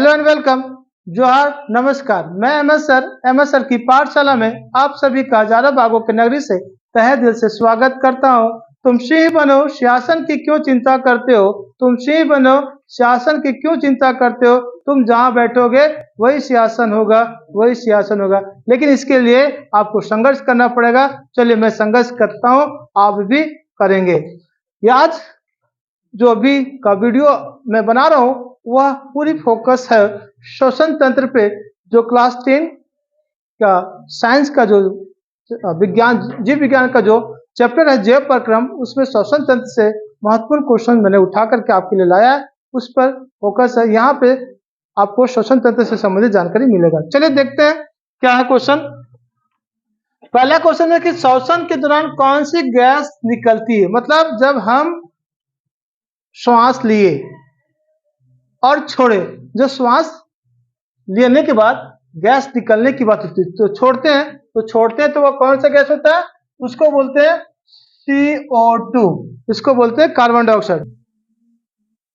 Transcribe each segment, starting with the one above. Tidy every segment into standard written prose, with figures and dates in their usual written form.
Hello and welcome. जोहार, नमस्कार। मैं एम एस सर की पाठशाला में आप सभी का हजारों बागों के नगरी से तहे दिल से स्वागत करता हूँ। तुम सिंह बनो, शासन की क्यों चिंता करते हो? तुम सिंह बनो, शासन की क्यों चिंता करते हो? तुम जहाँ बैठोगे वही सिंहासन होगा, वही सिंहासन होगा। लेकिन इसके लिए आपको संघर्ष करना पड़ेगा। चलिए, मैं संघर्ष करता हूँ, आप भी करेंगे। ये आज जो अभी का वीडियो मैं बना रहा हूँ वह पूरी फोकस है श्वसन तंत्र पे। जो क्लास 10 का साइंस का जो विज्ञान, जीव विज्ञान का जो चैप्टर है जैव प्रक्रम, उसमें श्वसन तंत्र से महत्वपूर्ण क्वेश्चन मैंने उठा करके आपके लिए लाया है। उस पर फोकस है। यहाँ पे आपको श्वसन तंत्र से संबंधित जानकारी मिलेगा। चलिए देखते हैं क्या है क्वेश्चन। पहला क्वेश्चन है कि श्वसन के दौरान कौन सी गैस निकलती है। मतलब जब हम श्वास लिए और छोड़े, जो श्वास लेने के बाद गैस निकलने की बात होती है, तो छोड़ते हैं तो वह कौन सा गैस होता है? उसको बोलते हैं CO2, इसको बोलते हैं कार्बन डाइऑक्साइड।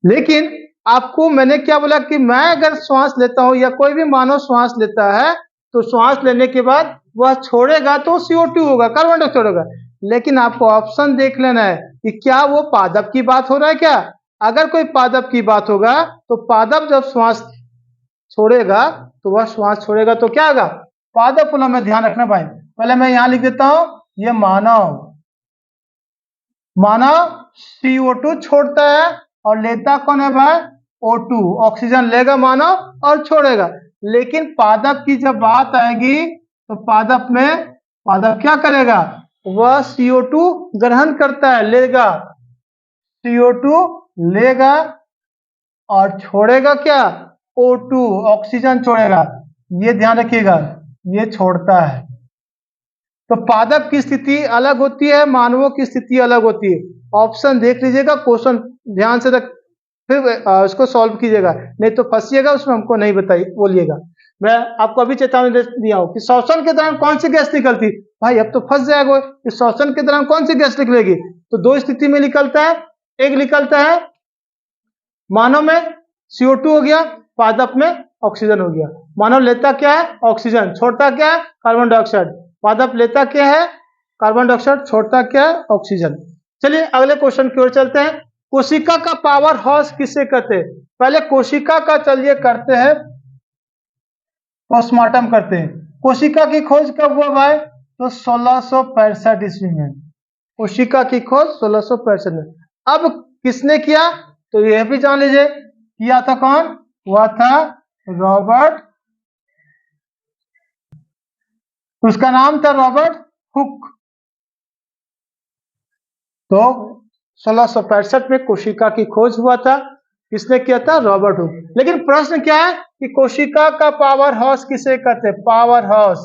लेकिन आपको मैंने क्या बोला कि मैं अगर श्वास लेता हूं या कोई भी मानव श्वास लेता है तो श्वास लेने के बाद वह छोड़ेगा तो CO2 होगा, कार्बन डाइऑक्साइड होगा। लेकिन आपको ऑप्शन देख लेना है कि क्या वो पादप की बात हो रहा है क्या। अगर कोई पादप की बात होगा तो पादप जब श्वास छोड़ेगा तो वह श्वास छोड़ेगा तो क्या होगा? पादप होना। में ध्यान रखना भाई। पहले मैं यहां लिख देता हूं, ये मानव CO2 छोड़ता है और लेता कौन है भाई? O2, ऑक्सीजन लेगा मानव और छोड़ेगा। लेकिन पादप की जब बात आएगी तो पादप क्या करेगा? वह CO2 ग्रहण करता है, लेगा, CO2 लेगा और छोड़ेगा क्या? O2, ऑक्सीजन छोड़ेगा। ये ध्यान रखिएगा, ये छोड़ता है। तो पादप की स्थिति अलग होती है, मानवों की स्थिति अलग होती है। ऑप्शन देख लीजिएगा, क्वेश्चन ध्यान से रख, फिर इसको सॉल्व कीजिएगा, नहीं तो फंसिएगा उसमें, हमको नहीं बोलिएगा। मैं आपको अभी चेतावनी दे दिया हूं कि श्वसन के दौरान कौन सी गैस निकलती। भाई अब तो फंस जाएगा कि श्वसन के दौरान कौन सी गैस निकलेगी। तो दो स्थिति में निकलता है। एक निकलता है मानव में CO2 हो गया, पादप में ऑक्सीजन हो गया। मानव लेता क्या है? ऑक्सीजन। छोड़ता क्या है? Carbon dioxide. पादप लेता क्या है? Carbon dioxide. छोड़ता क्या है? ऑक्सीजन। चलिए अगले क्वेश्चन की ओर चलते हैं। कोशिका का पावर हाउस किसे कहते हैं? पहले कोशिका का चलिए करते हैं, पोस्टमार्टम करते हैं। कोशिका की खोज कब हुआ भाई? तो 1665 ईस्वी में। कोशिका की खोज 1665 में। अब किसने किया? तो यह भी जान लीजिए, किया था कौन? वह था रॉबर्ट, उसका नाम था रॉबर्ट हुक। तो 1665 में कोशिका की खोज हुआ था। किसने किया था? Robert Hooke. लेकिन प्रश्न क्या है कि कोशिका का पावर हाउस किसे कहते हैं? पावर हाउस,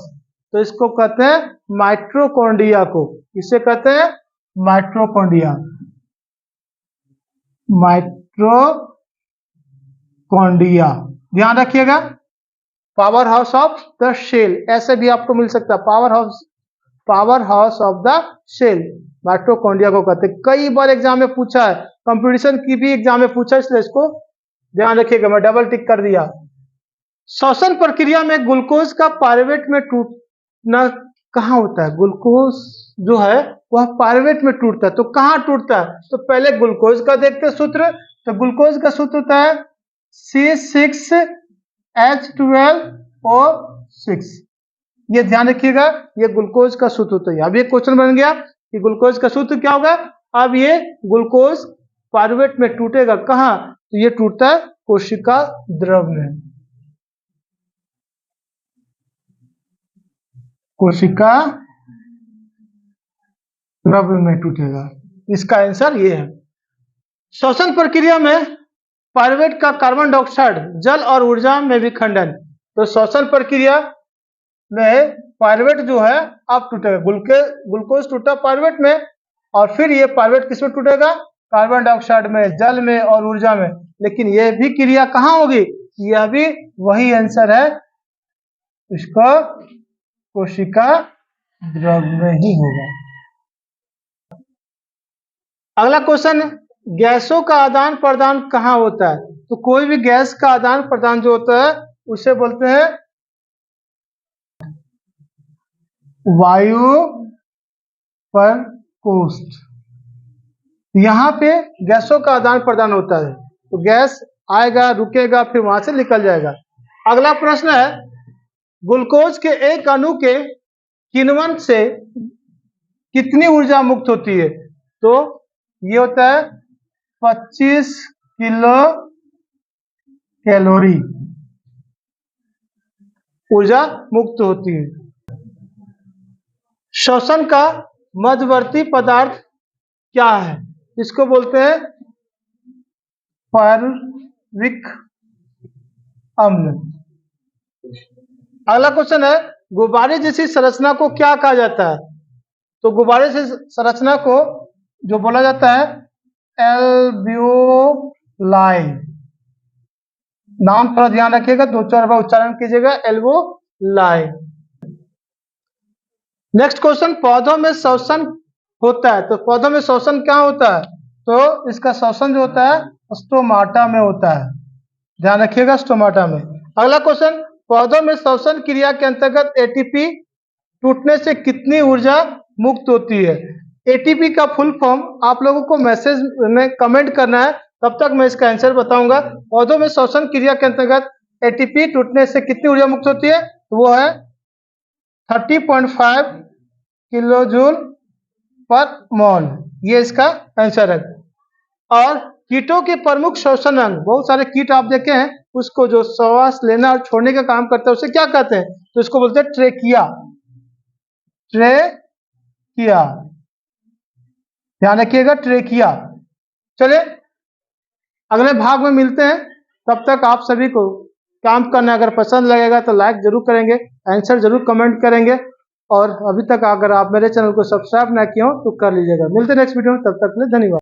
तो इसको कहते हैं माइटोकॉन्ड्रिया को। किसे कहते हैं? माइटोकॉन्ड्रिया। माइटोकॉन्ड्रिया, ध्यान रखिएगा। Power house of the cell, ऐसे भी आपको मिल सकता है, power house of the cell, mitochondria को कहते हैं। कई बार एग्जाम में पूछा है, कंपटीशन की भी एग्जाम में पूछा, इसलिए इसको ध्यान रखिएगा, मैं डबल टिक कर दिया। श्वसन प्रक्रिया में ग्लूकोज का पायरुवेट में टूटना कहाँ होता है? ग्लूकोज जो है वह पायरुवेट में टूटता है, तो कहाँ टूटता है? तो पहले ग्लूकोज का देखते हैं सूत्र। तो ग्लूकोज का सूत्र होता है C6H12O6। ये ध्यान रखिएगा, ये ग्लूकोज का सूत्र होता है। अब ये क्वेश्चन बन गया कि ग्लूकोज का सूत्र क्या होगा। अब ये ग्लूकोज पायरुवेट में टूटेगा कहाँ? तो ये टूटता है कोशिका द्रव में। कोशिका द्रव में टूटेगा, इसका आंसर ये है। श्वसन प्रक्रिया में पायरुवेट का कार्बन डाइऑक्साइड, जल और ऊर्जा में विखंडन। तो श्वसन प्रक्रिया में पायरुवेट जो है अब टूटेगा, ग्लूकोज टूटा पायरुवेट में, और फिर ये पायरुवेट किस में टूटेगा? कार्बन डाइऑक्साइड में, जल में और ऊर्जा में। लेकिन यह भी क्रिया कहाँ होगी? यह भी वही आंसर है, इसका कोशिका द्रव में ही होगा। अगला क्वेश्चन, गैसों का आदान प्रदान कहाँ होता है? तो कोई भी गैस का आदान प्रदान जो होता है उसे बोलते हैं वायु प्रकोष्ठ। यहाँ पे गैसों का आदान प्रदान होता है, तो गैस आएगा, रुकेगा, फिर वहां से निकल जाएगा। अगला प्रश्न है, ग्लूकोज के एक अणु के किण्वन से कितनी ऊर्जा मुक्त होती है? तो ये होता है 25 किलो कैलोरी ऊर्जा मुक्त होती है। श्वसन का मध्यवर्ती पदार्थ क्या है? इसको बोलते हैं पायरुविक अम्ल। अगला क्वेश्चन है, गुब्बारे जैसी संरचना को क्या कहा जाता है? तो गुब्बारे से संरचना को जो बोला जाता है एल्वियोलाई। नाम थोड़ा ध्यान रखिएगा, 2-4 बार उच्चारण कीजिएगा, एल्वियोलाई। नेक्स्ट क्वेश्चन, पौधों में श्वसन होता है, तो पौधों में श्वसन क्या होता है? तो इसका श्वसन जो होता है स्टोमाटा में होता है, ध्यान रखिएगा, स्टोमाटा में। अगला क्वेश्चन, पौधों में श्वसन क्रिया के अंतर्गत एटीपी टूटने से कितनी ऊर्जा मुक्त होती है? एटीपी का फुल फॉर्म आप लोगों को मैसेज में कमेंट करना है, तब तक मैं इसका आंसर बताऊंगा। पौधों में श्वसन क्रिया के अंतर्गत एटीपी टूटने से कितनी ऊर्जा मुक्त होती है? तो वो है 30.5 किलो जूल पर मोल, ये इसका आंसर है। और कीटों के प्रमुख श्वसन अंग, बहुत सारे कीट आप देखे हैं, उसको जो श्वास लेना और छोड़ने का काम करता है उसे क्या कहते हैं? तो इसको बोलते हैं ट्रेकिया। ट्रेकिया, ध्यान रखिएगा, ट्रेकिया। चलिए अगले भाग में मिलते हैं, तब तक आप सभी को काम करना अगर पसंद लगेगा तो लाइक जरूर करेंगे, आंसर जरूर कमेंट करेंगे, और अभी तक अगर आप मेरे चैनल को सब्सक्राइब ना किए हो तो कर लीजिएगा। मिलते हैं नेक्स्ट वीडियो में, तब तक के लिए धन्यवाद।